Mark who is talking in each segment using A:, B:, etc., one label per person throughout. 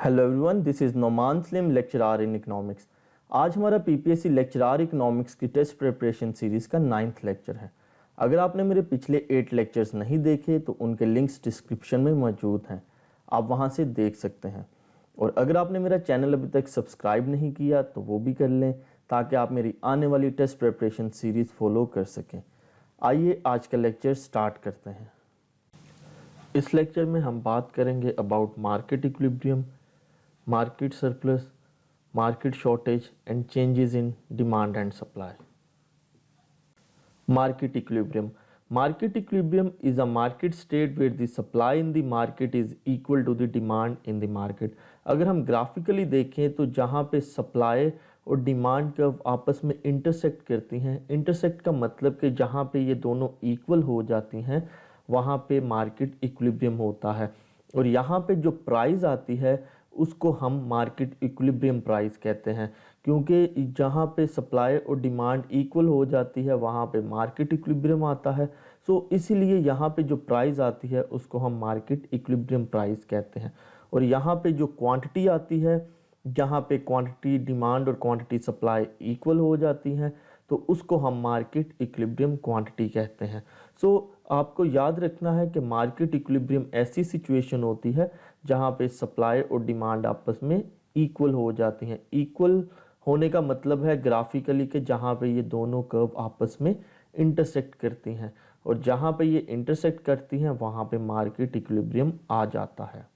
A: Hello everyone, this is Noman slim lecturer in economics. आज हमारा PPSC lecturer economics की test preparation series का 9th lecture है। अगर आपने मेरे पिछले 8 लेक्चर्स नहीं देखे तो उनके लिंक्स डिस्क्रिप्शन में मौजूद हैं, आप वहां से देख सकते हैं। और अगर आपने मेरा चैनल अभी तक सब्सक्राइब नहीं किया तो वो भी कर लें ताकि आप मेरी आने वाली टेस्ट प्रिपरेशन सीरीज़ फॉलो कर सकें। आइए आज का लेक्चर स्टार्ट करते हैं। इस लेक्चर में हम बात करेंगे about market equilibrium, market surplus, market shortage and changes in demand and supply. Market equilibrium. Market equilibrium is a market state where the supply in the market is equal to the demand in the market. अगर हम graphically देखें तो जहाँ पे supply और demand curve आपस में intersect करती हैं, इंटरसेक्ट का मतलब कि जहाँ पे ये दोनों इक्वल हो जाती हैं वहाँ पे मार्केट इक्विलिब्रियम होता है। और यहाँ पे जो प्राइस आती है उसको हम मार्केट इक्विलिब्रियम प्राइस कहते हैं, क्योंकि जहाँ पे सप्लाई और डिमांड इक्वल हो जाती है वहाँ पे मार्केट इक्विलिब्रियम आता है। सो इसीलिए यहाँ पे जो प्राइस आती है उसको हम मार्केट इक्विलिब्रियम प्राइस कहते हैं। और यहाँ पे जो क्वांटिटी आती है, जहाँ पे क्वांटिटी डिमांड और क्वांटिटी सप्लाई इक्वल हो जाती हैं तो उसको हम मार्केट इक्विलिब्रियम क्वांटिटी कहते हैं। सो आपको याद रखना है कि मार्केट इक्विलिब्रियम ऐसी सिचुएशन होती है जहाँ पे सप्लाई और डिमांड आपस में इक्वल हो जाती हैं। इक्वल होने का मतलब है ग्राफिकली कि जहाँ पे ये दोनों कर्व आपस में इंटरसेक्ट करती हैं, और जहाँ पे ये इंटरसेक्ट करती हैं वहाँ पे मार्केट इक्विलिब्रियम आ जाता है।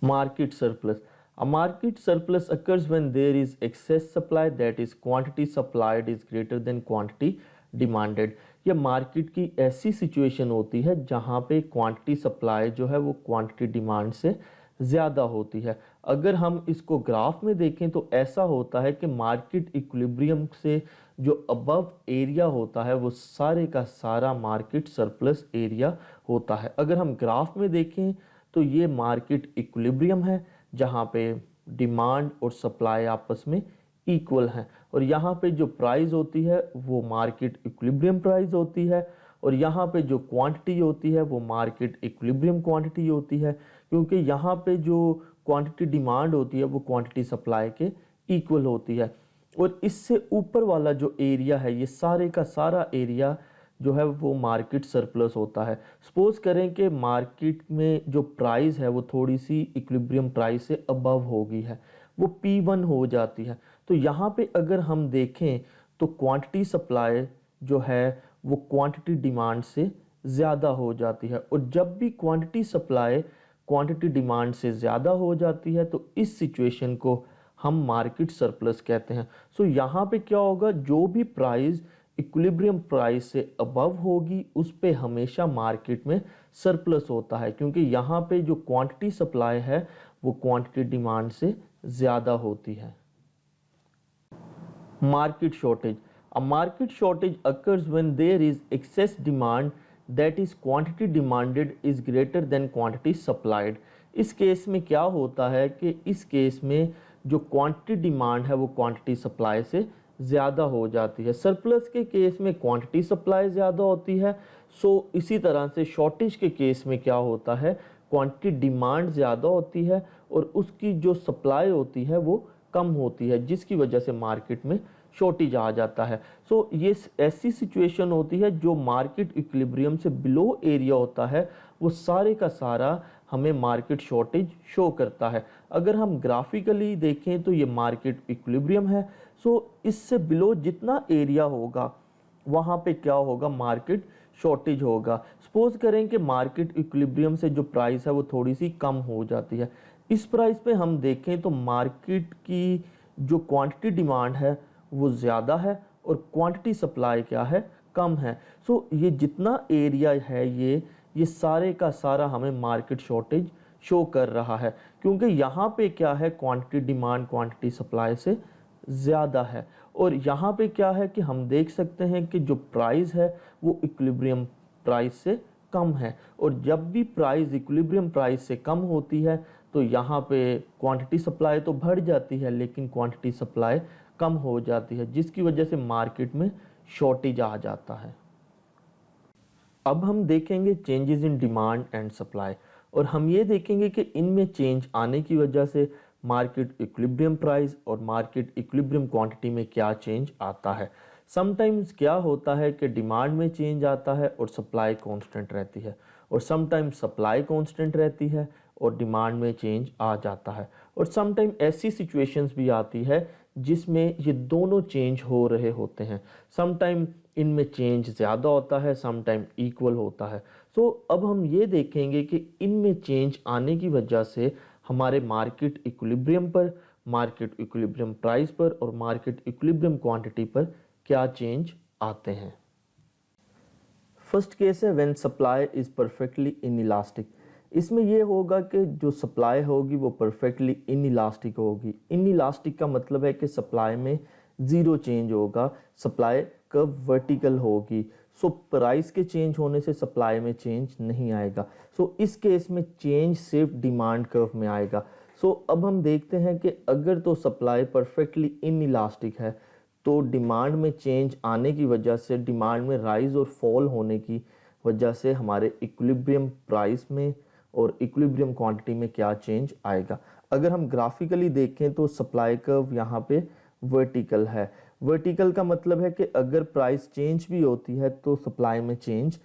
A: Market surplus. A market surplus occurs when there is excess supply, that is quantity supplied is greater than quantity demanded. ये मार्केट की ऐसी सिचुएशन होती है जहाँ पे क्वांटिटी सप्लाई जो है वो क्वांटिटी डिमांड से ज़्यादा होती है। अगर हम इसको ग्राफ में देखें तो ऐसा होता है कि मार्केट इक्विलिब्रियम से जो अबव एरिया होता है वो सारे का सारा मार्केट सरप्लस एरिया होता है। अगर हम ग्राफ में देखें तो ये मार्केट इक्विलिब्रियम है जहाँ पे डिमांड और सप्लाई आपस में इक्वल हैं, और यहाँ पे जो प्राइस होती है वो मार्केट इक्विलिब्रियम प्राइस होती है, और यहाँ पे जो क्वांटिटी होती है वो मार्केट इक्विलिब्रियम क्वांटिटी होती है, क्योंकि यहाँ पे जो क्वांटिटी डिमांड होती है वो क्वांटिटी सप्लाई के इक्वल होती है। और इससे ऊपर वाला जो एरिया है, ये सारे का सारा एरिया जो है वो मार्केट सरप्लस होता है। सपोज करें कि मार्केट में जो प्राइस है वो थोड़ी सी इक्विलिब्रियम प्राइस से अबव हो गई है, वो P1 हो जाती है। तो यहाँ पे अगर हम देखें तो क्वांटिटी सप्लाई जो है वो क्वांटिटी डिमांड से ज़्यादा हो जाती है, और जब भी क्वांटिटी सप्लाई क्वांटिटी डिमांड से ज़्यादा हो जाती है तो इस सिचुएशन को हम मार्केट सरप्लस कहते हैं। सो यहाँ पे क्या होगा, जो भी प्राइस इक्विलिब्रियम प्राइस से अबव होगी उस पे हमेशा मार्केट में सरप्लस होता है, क्योंकि यहाँ पे जो क्वांटिटी सप्लाई है वो क्वांटिटी डिमांड से ज़्यादा होती है। Market shortage. A market shortage occurs when there is excess demand, that is quantity demanded is greater than quantity supplied. इस केस में क्या होता है कि इस केस में जो क्वांटिटी डिमांड है वो क्वांटिटी सप्लाई से ज़्यादा हो जाती है। सरप्लस के केस में क्वांटिटी सप्लाई ज़्यादा होती है। सो इसी तरह से शॉर्टेज के केस में क्या होता है, क्वांटिटी डिमांड ज़्यादा होती है और उसकी जो सप्लाई होती है वो कम होती है, जिसकी वजह से मार्केट में शॉर्टेज आ जाता है। सो ये ऐसी सिचुएशन होती है जो मार्केट इक्विलिब्रियम से बिलो एरिया होता है वो सारे का सारा हमें मार्केट शॉर्टेज शो करता है। अगर हम ग्राफिकली देखें तो ये मार्केट इक्विलिब्रियम है। सो इससे बिलो जितना एरिया होगा वहाँ पे क्या होगा, मार्केट शॉर्टेज होगा। सपोज करें कि मार्केट इक्विलिब्रियम से जो प्राइस है वो थोड़ी सी कम हो जाती है। इस प्राइस पे हम देखें तो मार्केट की जो क्वांटिटी डिमांड है वो ज़्यादा है और क्वांटिटी सप्लाई क्या है, कम है। सो ये जितना एरिया है ये सारे का सारा हमें मार्केट शॉर्टेज शो कर रहा है, क्योंकि यहाँ पे क्या है, क्वांटिटी डिमांड क्वांटिटी सप्लाई से ज़्यादा है। और यहाँ पे क्या है कि हम देख सकते हैं कि जो प्राइस है वो इक्विलिब्रियम प्राइस से कम है, और जब भी प्राइस इक्विलिब्रियम प्राइस से कम होती है तो यहाँ पे क्वांटिटी सप्लाई तो बढ़ जाती है लेकिन क्वांटिटी सप्लाई कम हो जाती है, जिसकी वजह से मार्केट में शॉर्टेज आ जाता है। अब हम देखेंगे changes in demand and supply. और हम ये देखेंगे कि इनमें चेंज आने की वजह से मार्केट इक्विलिब्रियम प्राइस और मार्केट इक्विलिब्रियम क्वांटिटी में क्या चेंज आता है। समटाइम्स क्या होता है कि डिमांड में चेंज आता है और सप्लाई कांस्टेंट रहती है, और समटाइम्स सप्लाई कांस्टेंट रहती है और डिमांड में चेंज आ जाता है, और समटाइम ऐसी सिचुएशंस भी आती है जिसमें ये दोनों चेंज हो रहे होते हैं। समटाइम इनमें चेंज ज़्यादा होता है, समटाइम इक्वल होता है। सो अब हम ये देखेंगे कि इनमें चेंज आने की वजह से हमारे मार्केट इक्विलिब्रियम पर, मार्केट इक्विलिब्रियम प्राइस पर और मार्केट इक्विलिब्रियम क्वांटिटी पर क्या चेंज आते हैं। फर्स्ट केस है when supply is perfectly inelastic. इसमें यह होगा कि जो सप्लाई होगी वो परफेक्टली इनइलास्टिक होगी। इनइलास्टिक का मतलब है कि सप्लाई में ज़ीरो चेंज होगा, सप्लाई कर्व वर्टिकल होगी। सो प्राइस के चेंज होने से सप्लाई में चेंज नहीं आएगा। सो इस केस में चेंज सिर्फ डिमांड कर्व में आएगा। सो अब हम देखते हैं कि अगर तो सप्लाई परफेक्टली इनइलास्टिक है तो डिमांड में चेंज आने की वजह से, डिमांड में राइज और फॉल होने की वजह से हमारे इक्विलिब्रियम प्राइस में और इक्विलिब्रियम क्वांटिटी में क्या चेंज आएगा। अगर हम ग्राफिकली देखें तो सप्लाई कर्व यहाँ पे वर्टिकल है। वर्टिकल का मतलब है कि अगर प्राइस चेंज भी होती है तो सप्लाई में चेंज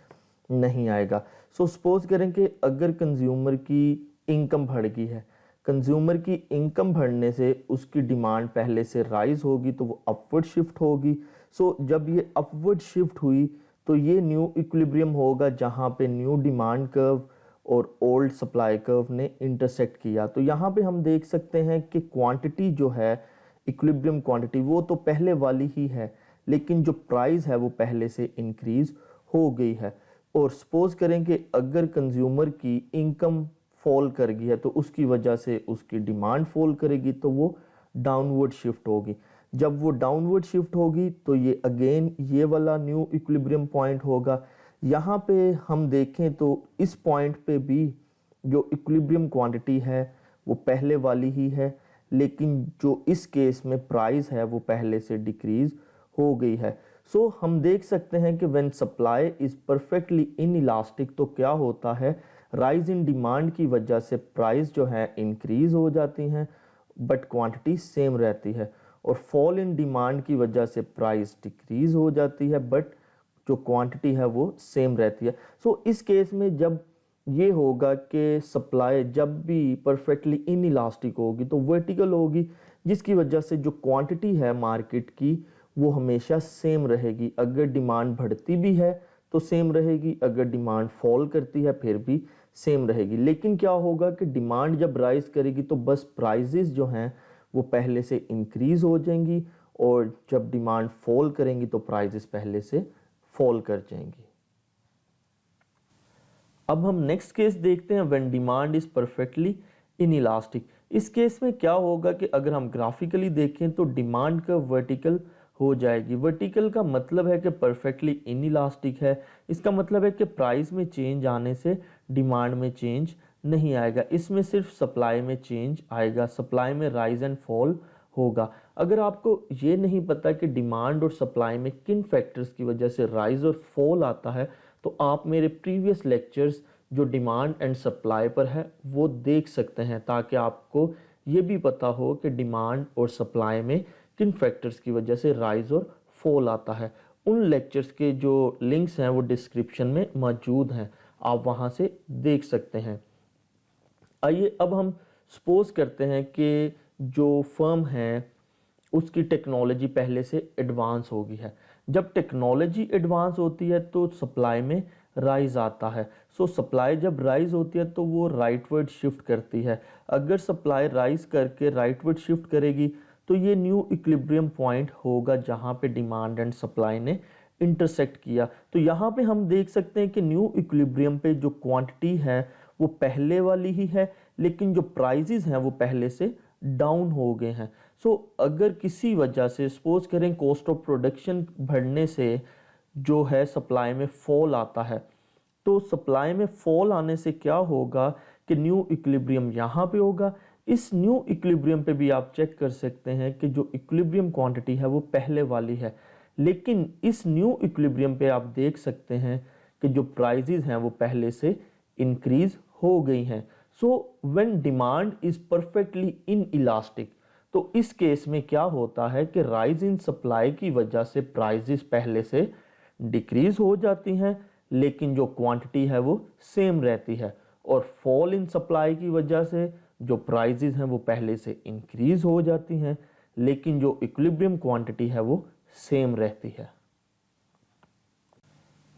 A: नहीं आएगा। सो सपोज करें कि अगर कंज्यूमर की इनकम बढ़ गई है, कंज्यूमर की इनकम बढ़ने से उसकी डिमांड पहले से राइज होगी तो वो अपवर्ड शिफ्ट होगी। सो जब ये अपवर्ड शिफ्ट हुई तो ये न्यू इक्विलिब्रियम होगा जहाँ पे न्यू डिमांड कर्व और ओल्ड सप्लाई कर्व ने इंटरसेक्ट किया। तो यहाँ पे हम देख सकते हैं कि क्वांटिटी जो है, इक्विलिब्रियम क्वांटिटी, वो तो पहले वाली ही है, लेकिन जो प्राइस है वो पहले से इंक्रीज हो गई है। और सपोज करें कि अगर कंज्यूमर की इनकम फॉल कर गई है तो उसकी वजह से उसकी डिमांड फॉल करेगी तो वो डाउनवर्ड शिफ्ट होगी। जब वो डाउनवर्ड शिफ्ट होगी तो ये अगेन ये वाला न्यू इक्विलिब्रियम पॉइंट होगा। यहाँ पे हम देखें तो इस पॉइंट पे भी जो इक्विलिब्रियम क्वांटिटी है वो पहले वाली ही है, लेकिन जो इस केस में प्राइस है वो पहले से डिक्रीज हो गई है। सो हम देख सकते हैं कि when supply is perfectly inelastic तो क्या होता है, राइज इन डिमांड की वजह से प्राइस जो है इंक्रीज हो जाती हैं बट क्वांटिटी सेम रहती है, और फॉल इन डिमांड की वजह से प्राइस डिक्रीज हो जाती है बट जो क्वांटिटी है वो सेम रहती है। सो इस केस में जब ये होगा कि सप्लाई जब भी परफेक्टली इनइलास्टिक होगी तो वर्टिकल होगी, जिसकी वजह से जो क्वांटिटी है मार्केट की वो हमेशा सेम रहेगी। अगर डिमांड बढ़ती भी है तो सेम रहेगी, अगर डिमांड फॉल करती है फिर भी सेम रहेगी। लेकिन क्या होगा कि डिमांड जब राइज करेगी तो बस प्राइजेस जो हैं वो पहले से इंक्रीज हो जाएंगी, और जब डिमांड फॉल करेंगी तो प्राइजेस पहले से फॉल कर जाएंगी। अब हम नेक्स्ट केस देखते हैं when demand is perfectly inelastic. इस केस में क्या होगा कि अगर हम ग्राफिकली देखें तो डिमांड का वर्टिकल हो जाएगी। वर्टिकल का मतलब है कि परफेक्टली इनइलास्टिक है। इसका मतलब है कि प्राइस में चेंज आने से डिमांड में चेंज नहीं आएगा, इसमें सिर्फ सप्लाई में चेंज आएगा, सप्लाई में राइज एंड फॉल होगा। अगर आपको ये नहीं पता कि डिमांड और सप्लाई में किन फैक्टर्स की वजह से राइज और फॉल आता है तो आप मेरे प्रीवियस लेक्चर्स जो डिमांड एंड सप्लाई पर है वो देख सकते हैं, ताकि आपको ये भी पता हो कि डिमांड और सप्लाई में किन फैक्टर्स की वजह से राइज और फॉल आता है। उन लेक्चर्स के जो लिंक्स हैं वो डिस्क्रिप्शन में मौजूद हैं, आप वहाँ से देख सकते हैं। आइए अब हम सपोज करते हैं कि जो फर्म है उसकी टेक्नोलॉजी पहले से एडवांस हो गई है। जब टेक्नोलॉजी एडवांस होती है तो सप्लाई में राइज आता है। सो सप्लाई जब राइज होती है तो वो राइटवर्ड शिफ्ट करती है। अगर सप्लाई राइज करके राइटवर्ड शिफ्ट करेगी तो ये न्यू इक्विलिब्रियम पॉइंट होगा जहाँ पे डिमांड एंड सप्लाई ने इंटरसेक्ट किया। तो यहाँ पे हम देख सकते हैं कि न्यू इक्विलिब्रियम पे जो क्वांटिटी है वो पहले वाली ही है, लेकिन जो प्राइजेस हैं वो पहले से डाउन हो गए हैं। सो अगर किसी वजह से सपोज करें कॉस्ट ऑफ प्रोडक्शन बढ़ने से जो है सप्लाई में फॉल आता है, तो सप्लाई में फॉल आने से क्या होगा कि न्यू इक्विलिब्रियम यहाँ पे होगा। इस न्यू इक्विलिब्रियम पे भी आप चेक कर सकते हैं कि जो इक्विलिब्रियम क्वांटिटी है वो पहले वाली है, लेकिन इस न्यू इक्विलिब्रियम पे आप देख सकते हैं कि जो प्राइजेस हैं वो पहले से इंक्रीज हो गई हैं। So when demand is perfectly in elastic, तो इस केस में क्या होता है कि राइज इन सप्लाई की वजह से प्राइजेस पहले से डिक्रीज हो जाती हैं, लेकिन जो क्वांटिटी है वो सेम रहती है। और फॉल इन सप्लाई की वजह से जो प्राइजेस हैं वो पहले से इंक्रीज हो जाती हैं, लेकिन जो इक्विलिब्रियम क्वांटिटी है वो सेम रहती है।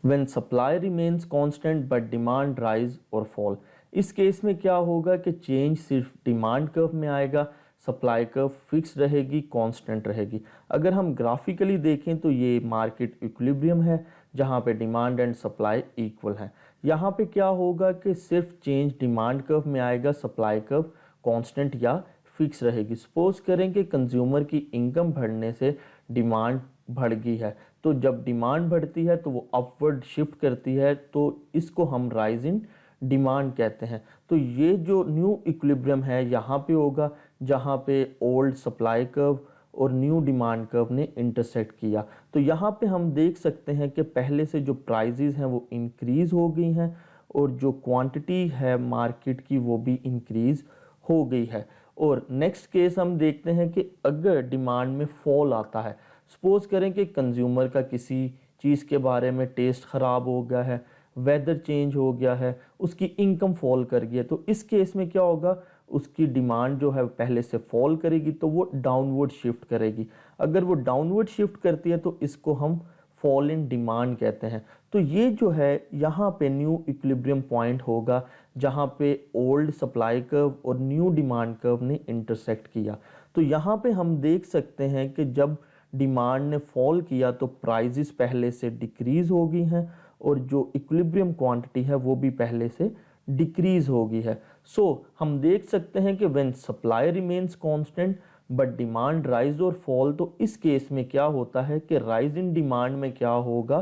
A: When supply remains constant but demand rise or fall, इस केस में क्या होगा कि चेंज सिर्फ डिमांड कर्व में आएगा, सप्लाई कर्व फिक्स रहेगी, कांस्टेंट रहेगी। अगर हम ग्राफिकली देखें तो ये मार्केट इक्विलिब्रियम है जहाँ पे डिमांड एंड सप्लाई इक्वल है। यहाँ पे क्या होगा कि सिर्फ चेंज डिमांड कर्व में आएगा, सप्लाई कर्व कांस्टेंट या फिक्स रहेगी। सपोज करें कि कंज्यूमर की इनकम बढ़ने से डिमांड बढ़ गई है, तो जब डिमांड बढ़ती है तो वो अपवर्ड शिफ्ट करती है, तो इसको हम राइज इन डिमांड कहते हैं। तो ये जो न्यू इक्विलिब्रियम है यहाँ पे होगा जहाँ पे ओल्ड सप्लाई कर्व और न्यू डिमांड कर्व ने इंटरसेक्ट किया। तो यहाँ पे हम देख सकते हैं कि पहले से जो प्राइजेस हैं वो इंक्रीज हो गई हैं और जो क्वांटिटी है मार्केट की वो भी इंक्रीज हो गई है। और नेक्स्ट केस हम देखते हैं कि अगर डिमांड में फॉल आता है, सपोज करें कि कंज्यूमर का किसी चीज़ के बारे में टेस्ट ख़राब हो गया है, वेदर चेंज हो गया है, उसकी इनकम फॉल कर गई है, तो इस केस में क्या होगा, उसकी डिमांड जो है पहले से फॉल करेगी तो वो डाउनवर्ड शिफ्ट करेगी। अगर वो डाउनवर्ड शिफ्ट करती है तो इसको हम फॉल इन डिमांड कहते हैं। तो ये जो है यहाँ पे न्यू इक्विलिब्रियम पॉइंट होगा जहाँ पे ओल्ड सप्लाई कर्व और न्यू डिमांड कर्व ने इंटरसेक्ट किया। तो यहाँ पे हम देख सकते हैं कि जब डिमांड ने फॉल किया तो प्राइजेस पहले से डिक्रीज हो गई हैं और जो इक्विलिब्रियम क्वांटिटी है वो भी पहले से डिक्रीज हो गई है। सो हम देख सकते हैं कि when supply remains constant but demand rise और फॉल, तो इस केस में क्या होता है कि राइज इन डिमांड में क्या होगा,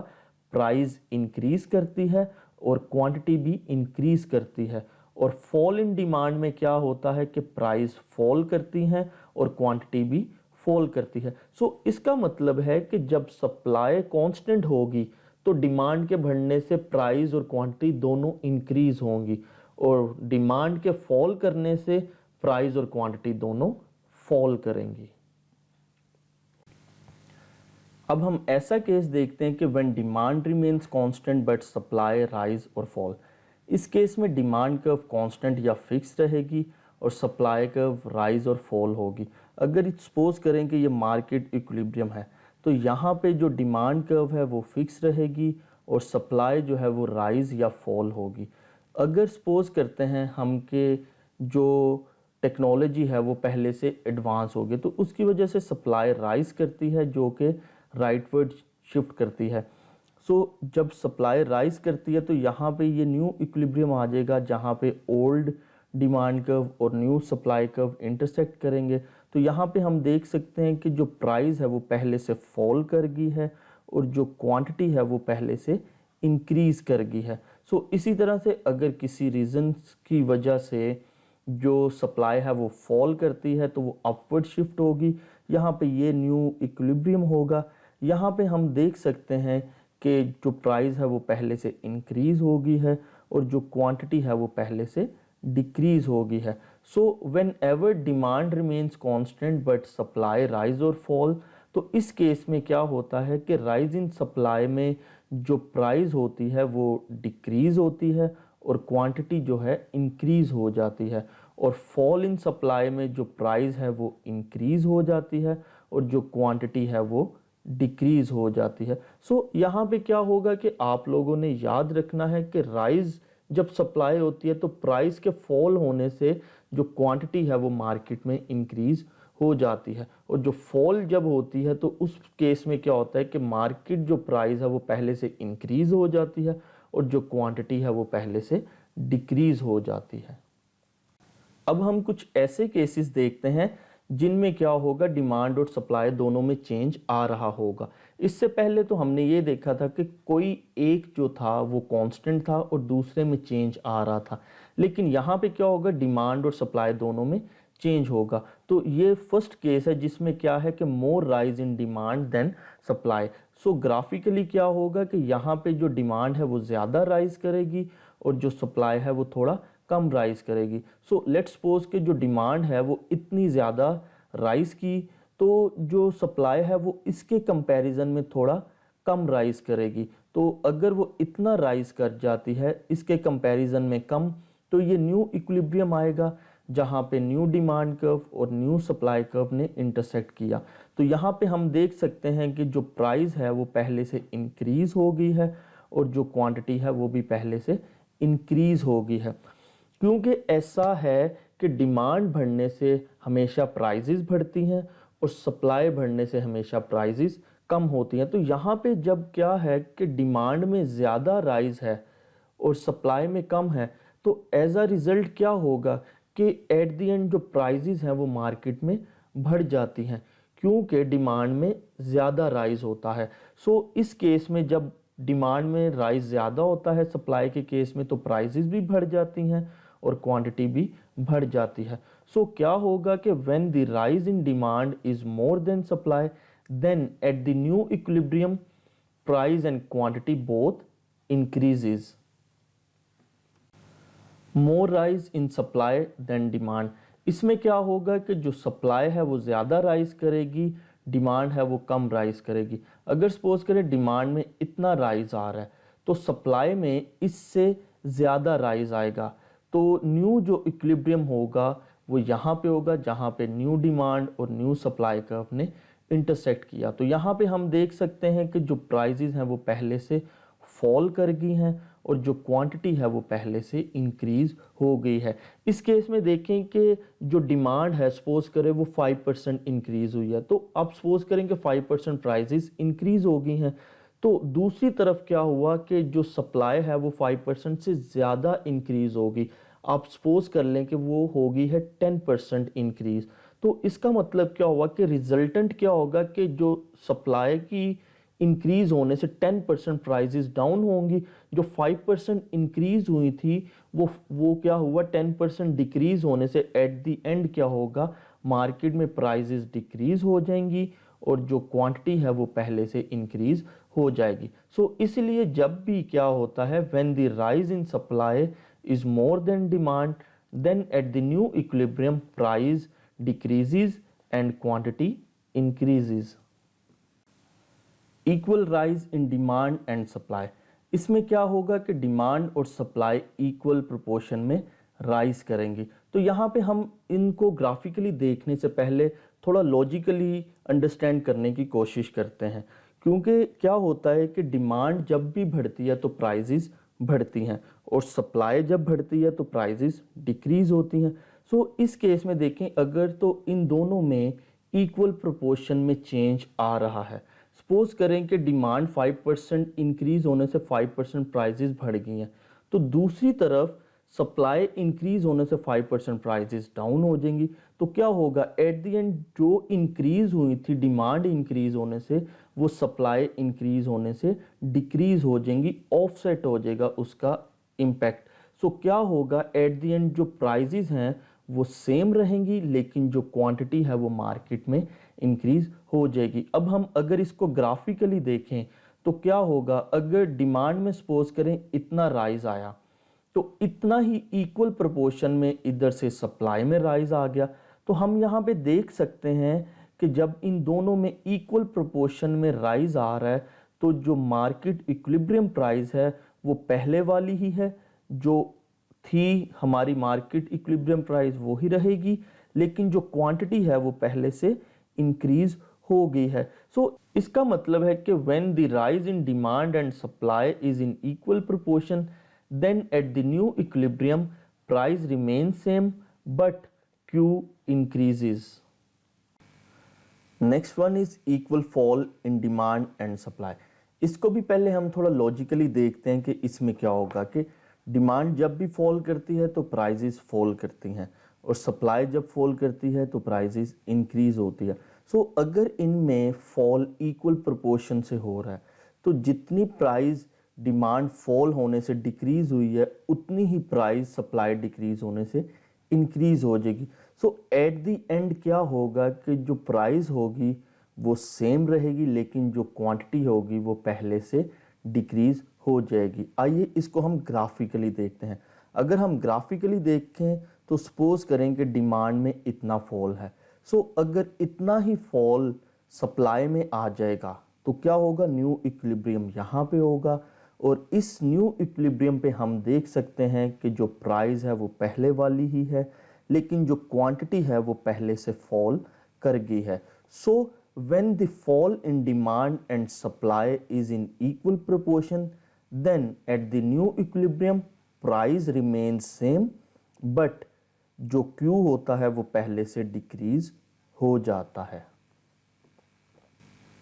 A: प्राइस इंक्रीज करती है और क्वांटिटी भी इंक्रीज करती है। और फॉल इन डिमांड में क्या होता है कि प्राइस फॉल करती हैं और क्वांटिटी भी फॉल करती है। सो इसका मतलब है कि जब सप्लाई कांस्टेंट होगी तो डिमांड के बढ़ने से प्राइस और क्वांटिटी दोनों इंक्रीज होंगी और डिमांड के फॉल करने से प्राइस और क्वांटिटी दोनों फॉल करेंगी। अब हम ऐसा केस देखते हैं कि when demand remains constant but supply rise और फॉल। इस केस में डिमांड कर्व कांस्टेंट या फिक्स रहेगी और सप्लाई कर्व राइज और फॉल होगी। अगर सपोज करें कि ये मार्केट इक्विलिब्रियम है तो यहाँ पे जो डिमांड कर्व है वो फिक्स रहेगी और सप्लाई जो है वो राइज या फॉल होगी। अगर सपोज करते हैं हम कि जो टेक्नोलॉजी है वो पहले से एडवांस हो गई तो उसकी वजह से सप्लाई राइज करती है जो कि राइटवर्ड शिफ्ट करती है। सो जब सप्लाई राइज करती है तो यहाँ पे ये न्यू इक्विलिब्रियम आ जाएगा जहाँ पे ओल्ड डिमांड कर्व और न्यू सप्लाई कर्व इंटरसेक्ट करेंगे। तो यहाँ पे हम देख सकते हैं कि जो प्राइस है वो पहले से फॉल कर गई है और जो क्वांटिटी है वो पहले से इंक्रीज कर गई है। सो इसी तरह से अगर किसी रीज़न की वजह से जो सप्लाई है वो फॉल करती है तो वो अपवर्ड शिफ्ट होगी, यहाँ पे ये न्यू इक्विलिब्रियम होगा। यहाँ पे हम देख सकते हैं कि जो प्राइस है वो पहले से इंक्रीज हो गई है और जो क्वांटिटी है वो पहले से डिक्रीज हो गई है। So when ever demand remains constant but supply rise और फॉल, तो इस केस में क्या होता है कि राइज इन सप्लाई में जो प्राइस होती है वो डिक्रीज होती है और क्वांटिटी जो है इंक्रीज हो जाती है। और फॉल इन सप्लाई में जो प्राइस है वो इंक्रीज हो जाती है और जो क्वांटिटी है वो डिक्रीज हो जाती है। सो यहाँ पे क्या होगा कि आप लोगों ने याद रखना है कि राइज जब सप्लाई होती है तो प्राइस के फॉल होने से जो क्वांटिटी है वो मार्केट में इंक्रीज हो जाती है और जो फॉल जब होती है तो उस केस में क्या होता है कि मार्केट जो प्राइस है वो पहले से इंक्रीज हो जाती है और जो क्वांटिटी है वो पहले से डिक्रीज हो जाती है। अब हम कुछ ऐसे केसेस देखते हैं जिनमें क्या होगा, डिमांड और सप्लाई दोनों में चेंज आ रहा होगा। इससे पहले तो हमने ये देखा था कि कोई एक जो था वो कांस्टेंट था और दूसरे में चेंज आ रहा था, लेकिन यहाँ पे क्या होगा, डिमांड और सप्लाई दोनों में चेंज होगा। तो ये फर्स्ट केस है जिसमें क्या है कि more rise in demand than supply. So graphically क्या होगा कि यहाँ पे जो डिमांड है वो ज़्यादा राइज करेगी और जो सप्लाई है वो थोड़ा कम राइज करेगी। सो लेट्स सपोज कि जो डिमांड है वो इतनी ज़्यादा राइज की, तो जो सप्लाई है वो इसके कंपैरिजन में थोड़ा कम राइज करेगी। तो अगर वो इतना राइज कर जाती है इसके कंपैरिजन में कम, तो ये न्यू इक्विलिब्रियम आएगा जहाँ पे न्यू डिमांड कर्व और न्यू सप्लाई कर्व ने इंटरसेक्ट किया। तो यहाँ पे हम देख सकते हैं कि जो प्राइस है वो पहले से इंक्रीज हो गई है और जो क्वांटिटी है वो भी पहले से इंक्रीज हो गई है। क्योंकि ऐसा है कि डिमांड बढ़ने से हमेशा प्राइजेस बढ़ती हैं और सप्लाई बढ़ने से हमेशा प्राइजेस कम होती हैं। तो यहाँ पे जब क्या है कि डिमांड में ज़्यादा राइज है और सप्लाई में कम है, तो एज अ रिज़ल्ट क्या होगा कि एट द एंड जो प्राइजेस हैं वो मार्केट में बढ़ जाती हैं, क्योंकि डिमांड में ज़्यादा राइज होता है। सो इस केस में जब डिमांड में राइज ज़्यादा होता है सप्लाई के केस में, तो प्राइजेस भी बढ़ जाती हैं और क्वांटिटी भी बढ़ जाती है। सो क्या होगा कि when the rise in demand is more than supply, then at the new equilibrium price and quantity both increases. More rise in supply than demand, इसमें क्या होगा कि जो सप्लाई है वो ज़्यादा राइज करेगी, डिमांड है वो कम राइज करेगी। अगर सपोज करें डिमांड में इतना राइज आ रहा है तो सप्लाई में इससे ज़्यादा राइज आएगा। तो न्यू जो इक्विलिब्रियम होगा वो यहाँ पे होगा जहाँ पे न्यू डिमांड और न्यू सप्लाई कर्व ने इंटरसेक्ट किया। तो यहाँ पे हम देख सकते हैं कि जो प्राइजेस हैं वो पहले से फॉल कर गई हैं और जो क्वांटिटी है वो पहले से इंक्रीज हो गई है। इस केस में देखें कि जो डिमांड है सपोज करें वो 5% इंक्रीज हुई है, तो आप सपोज करें कि 5% प्राइजेस इंक्रीज हो गई हैं। तो दूसरी तरफ क्या हुआ कि जो सप्लाई है वो 5% से ज़्यादा इंक्रीज होगी। आप सपोज कर लें कि वो होगी है 10% इंक्रीज। तो इसका मतलब क्या हुआ कि रिजल्टेंट क्या होगा कि जो सप्लाई की इंक्रीज होने से 10% प्राइजेस डाउन होंगी, जो 5% इंक्रीज हुई थी वो क्या हुआ 10% डिक्रीज होने से एट द एंड क्या होगा, मार्केट में प्राइजेस डिक्रीज हो जाएंगी और जो क्वांटिटी है वो पहले से इंक्रीज हो जाएगी। सो इसलिए जब भी क्या होता है when the rise in supply is more than demand, then at the new equilibrium price decreases and quantity increases. Equal rise in demand and supply, इसमें क्या होगा कि डिमांड और सप्लाई इक्वल प्रोपोर्शन में राइज करेंगी। तो यहाँ पे हम इनको ग्राफिकली देखने से पहले थोड़ा लॉजिकली अंडरस्टैंड करने की कोशिश करते हैं, क्योंकि क्या होता है कि डिमांड जब भी बढ़ती है तो प्राइजेस बढ़ती हैं और सप्लाई जब बढ़ती है तो प्राइजेस डिक्रीज होती हैं। सो इस केस में देखें अगर तो इन दोनों में इक्वल प्रोपोर्शन में चेंज आ रहा है। सपोज करें कि डिमांड 5% इंक्रीज होने से 5% प्राइजेस बढ़ गई हैं, तो दूसरी तरफ सप्लाई इंक्रीज होने से 5% प्राइजेस डाउन हो जाएंगी। तो क्या होगा एट द एंड जो इंक्रीज हुई थी डिमांड इंक्रीज होने से वो सप्लाई इंक्रीज होने से डिक्रीज हो जाएंगी, ऑफसेट हो जाएगा उसका इम्पैक्ट। सो क्या होगा एट द एंड जो प्राइजेस हैं वो सेम रहेंगी लेकिन जो क्वांटिटी है वो मार्केट में इंक्रीज हो जाएगी। अब हम अगर इसको ग्राफिकली देखें तो क्या होगा, अगर डिमांड में सपोज करें इतना राइज आया तो इतना ही इक्वल प्रोपोर्शन में इधर से सप्लाई में राइज आ गया। तो हम यहाँ पे देख सकते हैं कि जब इन दोनों में इक्वल प्रोपोर्शन में राइज आ रहा है तो जो मार्केट इक्विलिब्रियम प्राइस है वो पहले वाली ही है, जो थी हमारी मार्केट इक्विलिब्रियम प्राइस वो ही रहेगी, लेकिन जो क्वांटिटी है वो पहले से इंक्रीज हो गई है। सो इसका मतलब है कि when the rise in demand and supply is in equal proportion, then at the new equilibrium price remain same but Q increases. Next one is equal fall in demand and supply. इसको भी पहले हम थोड़ा logically देखते हैं कि इसमें क्या होगा कि डिमांड जब भी फॉल करती है तो प्राइजेस फॉल करती हैं और सप्लाई जब फॉल करती है तो प्राइजेस इंक्रीज होती है। सो अगर इनमें फॉल इक्वल प्रोपोर्शन से हो रहा है तो जितनी प्राइस डिमांड फॉल होने से डिक्रीज हुई है उतनी ही प्राइस सप्लाई डिक्रीज होने से इंक्रीज हो जाएगी। सो एट द एंड क्या होगा कि जो प्राइस होगी वो सेम रहेगी लेकिन जो क्वांटिटी होगी वो पहले से डिक्रीज हो जाएगी। आइए इसको हम ग्राफिकली देखते हैं। अगर हम ग्राफिकली देखें तो सपोज करें कि डिमांड में इतना फॉल है, सो अगर इतना ही फॉल सप्लाई में आ जाएगा तो क्या होगा, न्यू इक्विलिब्रियम यहाँ पे होगा, और इस न्यू इक्विलिब्रियम पे हम देख सकते हैं कि जो प्राइस है वो पहले वाली ही है, लेकिन जो क्वांटिटी है वो पहले से फॉल कर गई है। So when the fall in demand and supply is in equal proportion, then at the new equilibrium price remains same, but जो क्यू होता है वो पहले से डिक्रीज हो जाता है।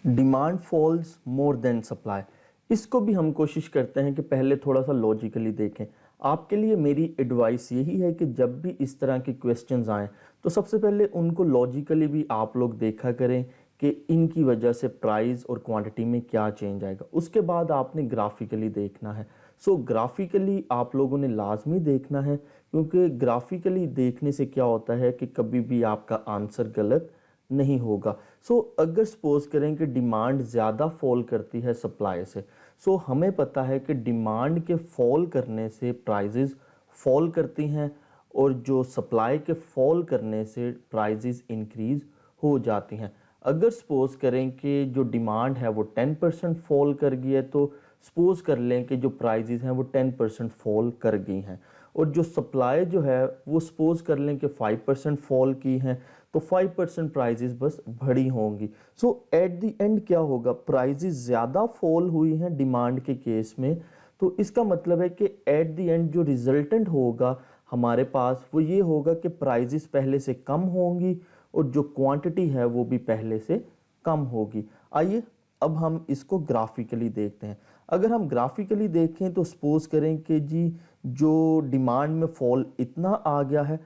A: Demand falls more than supply, इसको भी हम कोशिश करते हैं कि पहले थोड़ा सा लॉजिकली देखें। आपके लिए मेरी एडवाइस यही है कि जब भी इस तरह के क्वेश्चंस आएँ तो सबसे पहले उनको लॉजिकली भी आप लोग देखा करें कि इनकी वजह से प्राइस और क्वांटिटी में क्या चेंज आएगा, उसके बाद आपने ग्राफिकली देखना है। सो ग्राफिकली आप लोगों ने लाजमी देखना है, क्योंकि ग्राफिकली देखने से क्या होता है कि कभी भी आपका आंसर गलत नहीं होगा। सो अगर सपोज करें कि डिमांड ज़्यादा फॉल करती है सप्लाई से, सो हमें पता है कि डिमांड के फॉल करने से प्राइजेस फॉल करती हैं, और जो सप्लाई के फॉल करने से प्राइजेस इंक्रीज हो जाती हैं। अगर सपोज करें कि जो डिमांड है वो 10% फॉल कर गई है, तो सपोज कर लें कि जो प्राइजेस हैं वो 10% फॉल कर गई हैं, और जो सप्लाई जो है वो सपोज कर लें कि 5% फॉल की हैं, तो 5% प्राइजेस बस बढ़ी होंगी। सो एट द एंड क्या होगा, प्राइजेस ज़्यादा फॉल हुई हैं डिमांड के केस में, तो इसका मतलब है कि एट द एंड जो रिजल्टेंट होगा हमारे पास वो ये होगा कि प्राइजेस पहले से कम होंगी, और जो क्वांटिटी है वो भी पहले से कम होगी। आइए अब हम इसको ग्राफिकली देखते हैं। अगर हम ग्राफिकली देखें तो सपोज करें कि जी जो डिमांड में फॉल इतना आ गया है,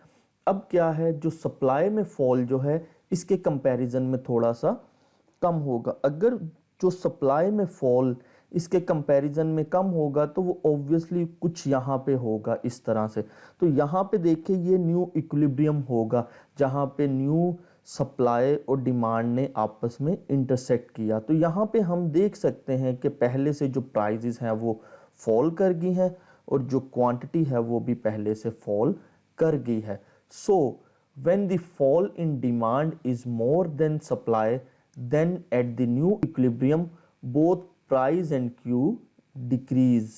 A: अब क्या है, जो सप्लाई में फॉल जो है इसके कंपैरिजन में थोड़ा सा कम होगा। अगर जो सप्लाई में फॉल इसके कंपैरिजन में कम होगा तो वो ऑब्वियसली कुछ यहाँ पे होगा इस तरह से। तो यहाँ पे देखिए ये न्यू इक्विलिब्रियम होगा, जहाँ पे न्यू सप्लाई और डिमांड ने आपस में इंटरसेक्ट किया। तो यहाँ पे हम देख सकते हैं कि पहले से जो प्राइजेस हैं वो फॉल कर गई हैं, और जो क्वांटिटी है वो भी पहले से फॉल कर गई है। So when the fall in demand is more than supply, then at the new equilibrium both price and Q decrease.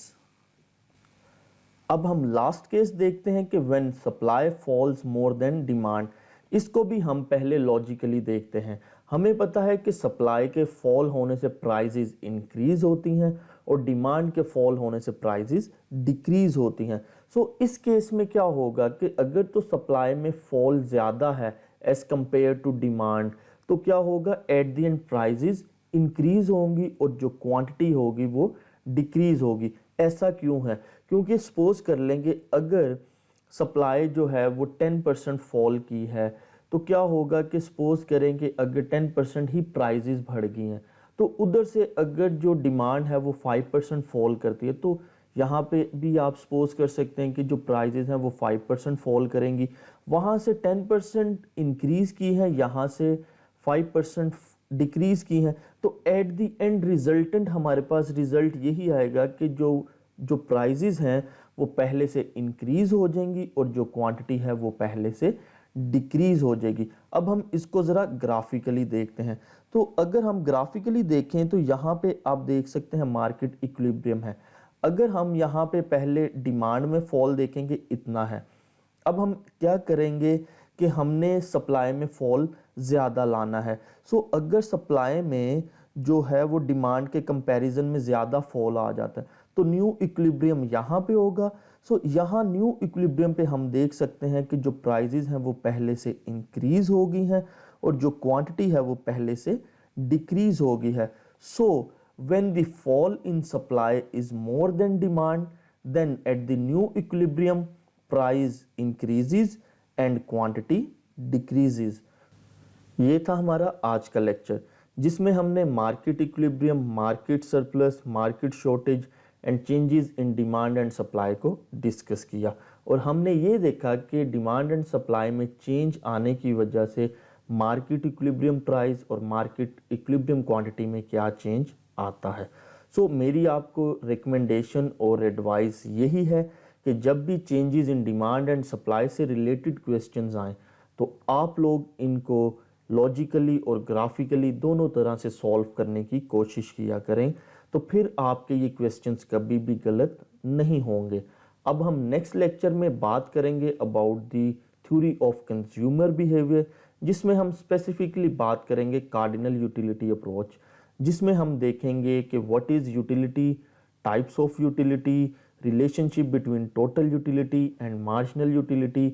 A: अब हम लास्ट केस देखते हैं कि when supply falls more than demand, इसको भी हम पहले लॉजिकली देखते हैं। हमें पता है कि सप्लाई के फॉल होने से प्राइजेस इंक्रीज होती हैं, और डिमांड के फॉल होने से प्राइजेस डिक्रीज होती हैं। सो इस केस में क्या होगा कि अगर तो सप्लाई में फॉल ज़्यादा है एज कंपेयर टू डिमांड, तो क्या होगा, at the end prices increase होंगी और जो क्वांटिटी होगी वो डिक्रीज होगी। ऐसा क्यों है, क्योंकि सपोज कर लेंगे अगर सप्लाई जो है वो 10% फॉल की है, तो क्या होगा कि सपोज करें कि अगर 10% ही प्राइजेस बढ़ गई हैं, तो उधर से अगर जो डिमांड है वो 5% फॉल करती है, तो यहाँ पे भी आप सपोज कर सकते हैं कि जो प्राइजेस हैं वो 5% फॉल करेंगी। वहाँ से 10% इंक्रीज की है, यहाँ से 5% डिक्रीज की है, तो एट द एंड रिजल्टेंट हमारे पास रिजल्ट यही आएगा कि जो प्राइजेस हैं वो पहले से इंक्रीज हो जाएंगी, और जो क्वांटिटी है वो पहले से डिक्रीज हो जाएगी। अब हम इसको ज़रा ग्राफिकली देखते हैं। तो अगर हम ग्राफिकली देखें तो यहाँ पे आप देख सकते हैं मार्केट इक्विलिब्रियम है। अगर हम यहाँ पे पहले डिमांड में फॉल देखेंगे इतना है, अब हम क्या करेंगे कि हमने सप्लाई में फॉल ज़्यादा लाना है। सो अगर सप्लाई में जो है वो डिमांड के कंपैरिजन में ज़्यादा फॉल आ जाता है, तो न्यू इक्विलिब्रियम यहाँ पे होगा। सो यहाँ न्यू इक्विलिब्रियम पे हम देख सकते हैं कि जो प्राइजेस हैं वो पहले से इंक्रीज हो गई हैं, और जो क्वांटिटी है वो पहले से डिक्रीज हो गई है। सो when the fall in supply is more than demand, then at the new equilibrium price increases and quantity decreases. ये था हमारा आज का लेक्चर, जिसमें हमने market equilibrium, market surplus, market shortage and changes in demand and supply को discuss किया, और हमने ये देखा कि डिमांड एंड सप्लाई में चेंज आने की वजह से मार्केट इक्विलिब्रियम प्राइस और मार्केट इक्विलिब्रियम क्वांटिटी में क्या चेंज आता है। सो मेरी आपको रिकमेंडेशन और एडवाइस यही है कि जब भी changes in demand and supply से रिलेटेड क्वेश्चंस आएँ तो आप लोग इनको लॉजिकली और ग्राफिकली दोनों तरह से सॉल्व करने की कोशिश किया करें, तो फिर आपके ये क्वेश्चंस कभी भी गलत नहीं होंगे। अब हम नेक्स्ट लेक्चर में बात करेंगे about the theory of consumer behaviour, जिसमें हम स्पेसिफिकली बात करेंगे कार्डिनल यूटिलिटी अप्रोच, जिसमें हम देखेंगे कि what is utility, types of utility, relationship between total utility and marginal utility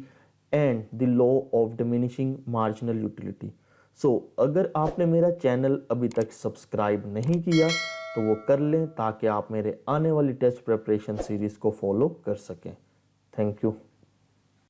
A: and the law of diminishing marginal utility. So अगर आपने मेरा चैनल अभी तक सब्सक्राइब नहीं किया तो वो कर लें ताकि आप मेरे आने वाली टेस्ट प्रिपरेशन सीरीज़ को फॉलो कर सकें। Thank you.